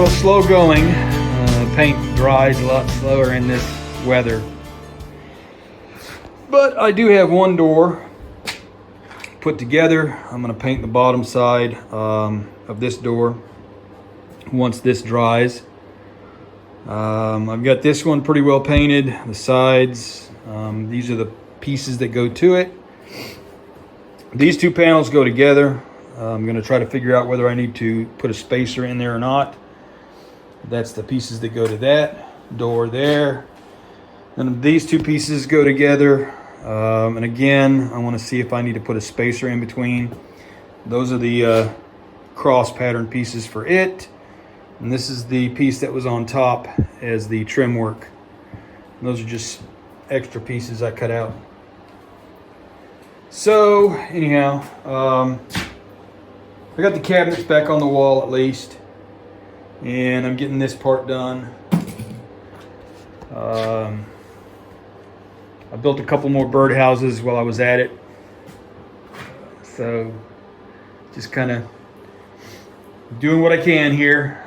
little slow going. Paint dries a lot slower in this weather. But I do have one door put together. I'm going to paint the bottom side of this door once this dries. I've got this one pretty well painted. The sides, these are the pieces that go to it. These two panels go together. I'm going to try to figure out whether I need to put a spacer in there or not. That's the pieces that go to that door there. And these two pieces go together. And again, I want to see if I need to put a spacer in between. Those are the cross pattern pieces for it. And this is the piece that was on top as the trim work. And those are just extra pieces I cut out. So anyhow, I got the cabinets back on the wall at least. And I'm getting this part done. I built a couple more birdhouses while I was at it. So just kind of doing what I can here.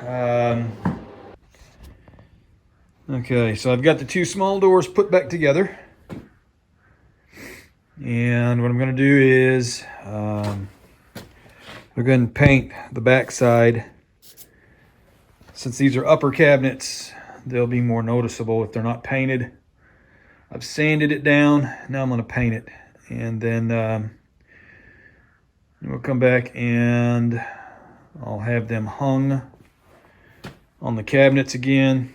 Okay, so I've got the two small doors put back together. And what I'm going to do is we're going to paint the back side. Since these are upper cabinets, they'll be more noticeable if they're not painted. I've sanded it down. Now I'm going to paint it. And then we'll come back and I'll have them hung on the cabinets again.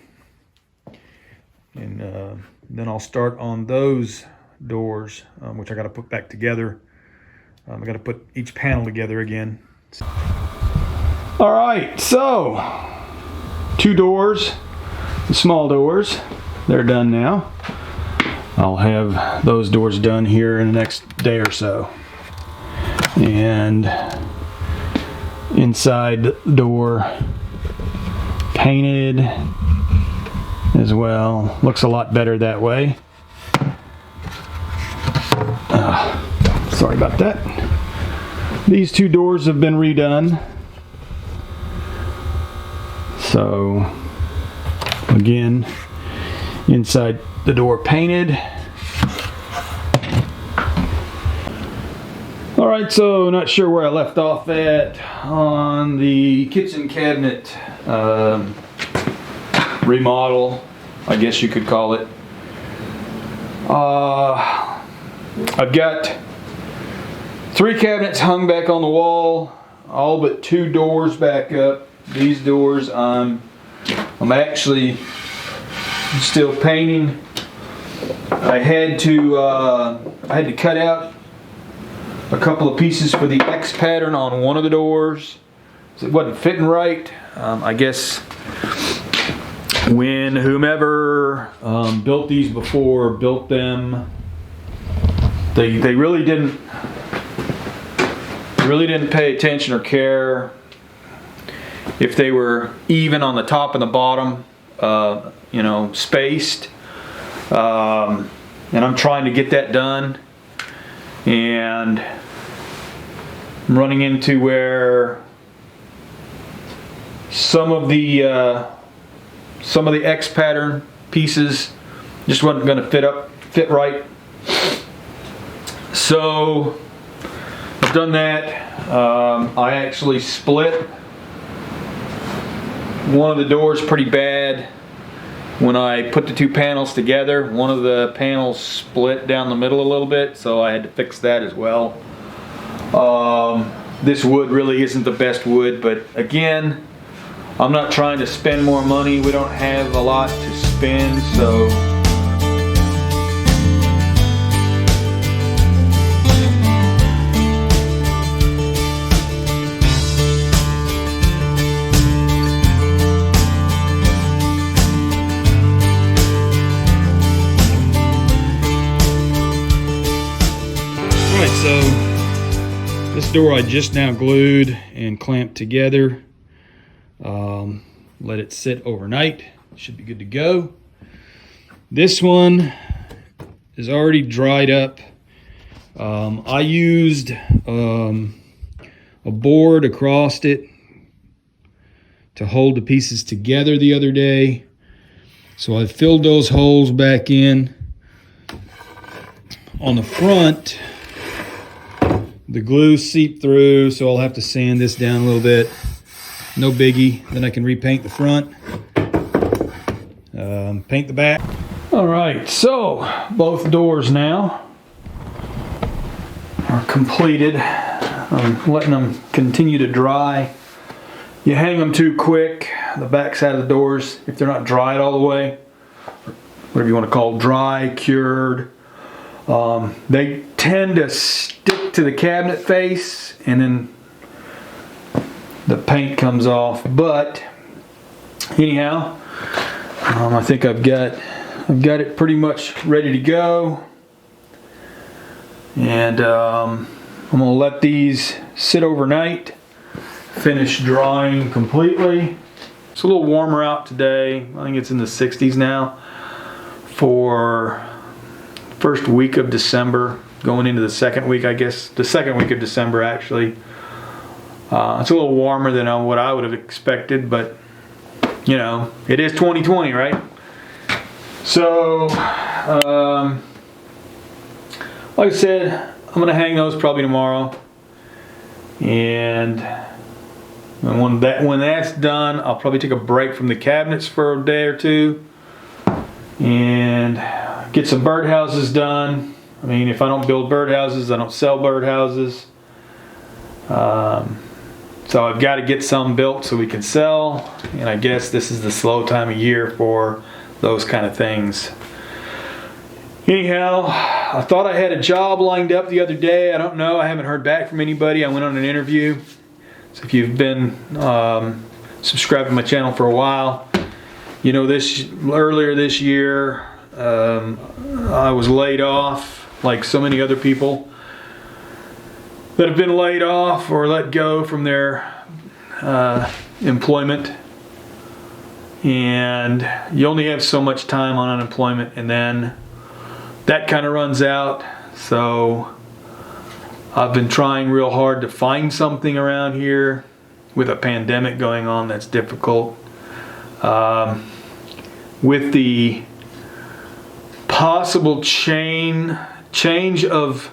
And then I'll start on those doors, which I got to put back together. I got to put each panel together again. All right, so 2 doors, the small doors, they're done now. I'll have those doors done here in the next day or so. And inside the door painted as well. Looks a lot better that way. Sorry about that. These 2 doors have been redone. So again, inside the door painted. All right, so not sure where I left off at on the kitchen cabinet remodel, I guess you could call it. I've got 3 cabinets hung back on the wall, all but 2 doors back up. These doors I'm actually still painting. I had to cut out a couple of pieces for the X pattern on one of the doors. It wasn't fitting right. I guess when whomever built these before built them, they really didn't pay attention or care if they were even on the top and the bottom, you know, spaced. And I'm trying to get that done, and I'm running into where some of the X pattern pieces just wasn't going to fit right. So I've done that. I actually split one of the doors pretty bad. When I put the 2 panels together, one of the panels split down the middle a little bit, so I had to fix that as well. This wood really isn't the best wood, but again, I'm not trying to spend more money. We don't have a lot to spend, so so this door I just now glued and clamped together. Let it sit overnight. Should be good to go. This one is already dried up. I used a board across it to hold the pieces together the other day. So I filled those holes back in. On the front, the glue seeped through, so I'll have to sand this down a little bit. No biggie. Then I can repaint the front, paint the back. All right, so both doors now are completed. I'm letting them continue to dry. You hang them too quick, the back side of the doors, if they're not dried all the way, whatever you want to call it, dry, cured, they tend to stick to the cabinet face and then the paint comes off. But anyhow, I think I've got it pretty much ready to go, and I'm gonna let these sit overnight, finish drying completely. It's a little warmer out today. I think it's in the 60s now for first week of December, going into the second week, I guess the second week of December actually. It's a little warmer than what I would have expected, but you know, it is 2020, right? So like I said, I'm gonna hang those probably tomorrow, and when that's done, I'll probably take a break from the cabinets for a day or two and get some birdhouses done. I mean, if I don't build birdhouses, I don't sell birdhouses. So I've got to get some built so we can sell, and I guess this is the slow time of year for those kind of things. Anyhow, I thought I had a job lined up the other day. I don't know. I haven't heard back from anybody. I went on an interview. So if you've been subscribed to my channel for a while, you know, earlier this year, I was laid off like so many other people that have been laid off or let go from their employment. And you only have so much time on unemployment, and then that kind of runs out. So I've been trying real hard to find something around here. With a pandemic going on, that's difficult. With the possible change of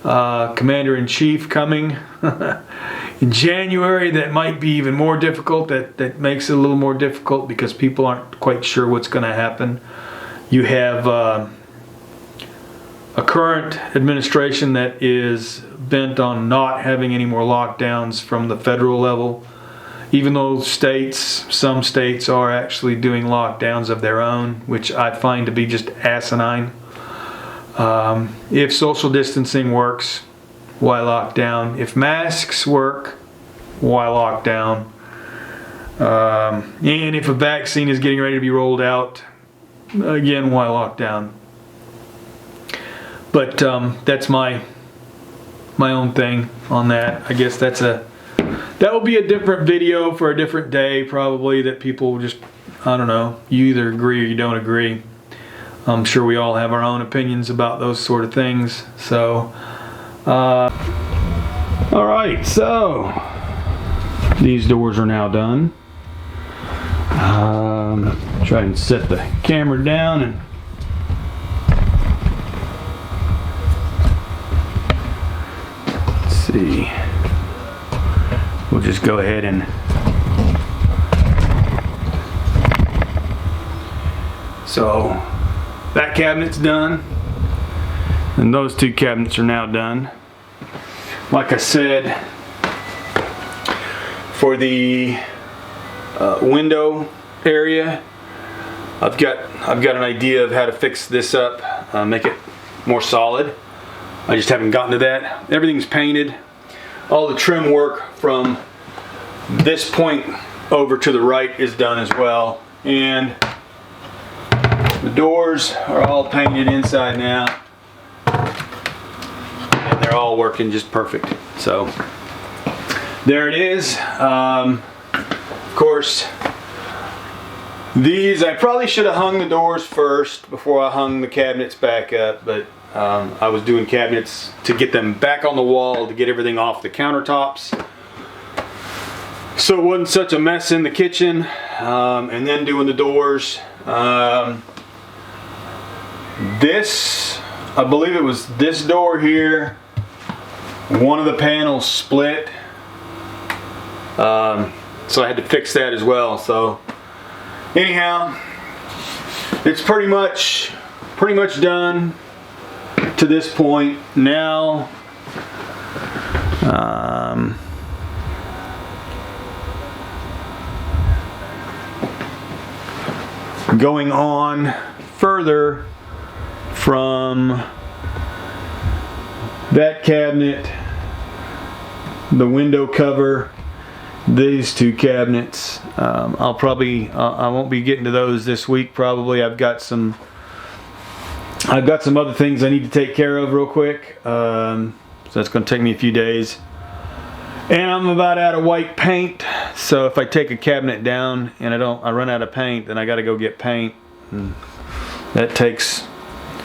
Commander-in-Chief coming in January, that might be even more difficult. That makes it a little more difficult because people aren't quite sure what's going to happen. You have a current administration that is bent on not having any more lockdowns from the federal level, even though some states are actually doing lockdowns of their own, which I find to be just asinine. If social distancing works, why lock down? If masks work, why lock down? And if a vaccine is getting ready to be rolled out, again, why lock down? But that's my own thing on that. I guess that will be a different video for a different day, probably, that people just, I don't know, you either agree or you don't agree. I'm sure we all have our own opinions about those sort of things. So, all right, so these doors are now done. Try and set the camera down and let's see. We'll just go ahead and so that cabinet's done, and those two cabinets are now done. Like I said, for the window area, I've got an idea of how to fix this up, make it more solid. I just haven't gotten to that. Everything's painted. All the trim work from this point over to the right is done as well, and the doors are all painted inside now, and they're all working just perfect. So there it is. Of course, these, I probably should have hung the doors first before I hung the cabinets back up, but I was doing cabinets to get them back on the wall, to get everything off the countertops. so it wasn't such a mess in the kitchen. And then doing the doors. This, I believe it was this door here, one of the panels split. So I had to fix that as well. So anyhow, it's pretty much done to this point. Now going on further from that cabinet, the window cover, these two cabinets, I won't be getting to those this week probably. I've got some other things I need to take care of real quick, so that's going to take me a few days. And I'm about out of white paint, so if I take a cabinet down and I run out of paint, then I got to go get paint, and that takes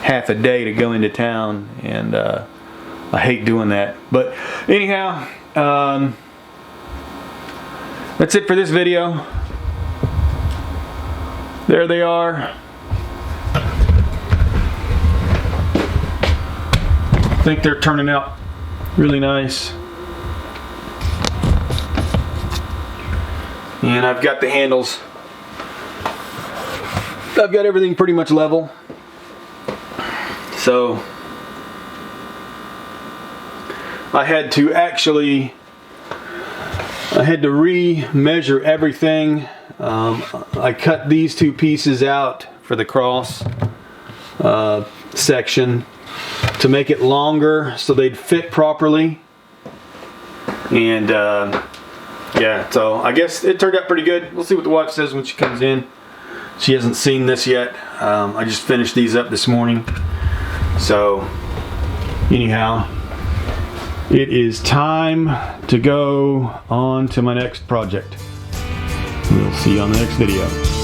half a day to go into town, and I hate doing that. But anyhow, that's it for this video. There they are. I think they're turning out really nice. And I've got the handles. I've got everything pretty much level. So I had to re-measure everything. I cut these two pieces out for the cross section to make it longer so they'd fit properly. And yeah, so I guess it turned out pretty good. We'll see what the wife says when she comes in. She hasn't seen this yet. I just finished these up this morning. So anyhow, it is time to go on to my next project. We'll see you on the next video.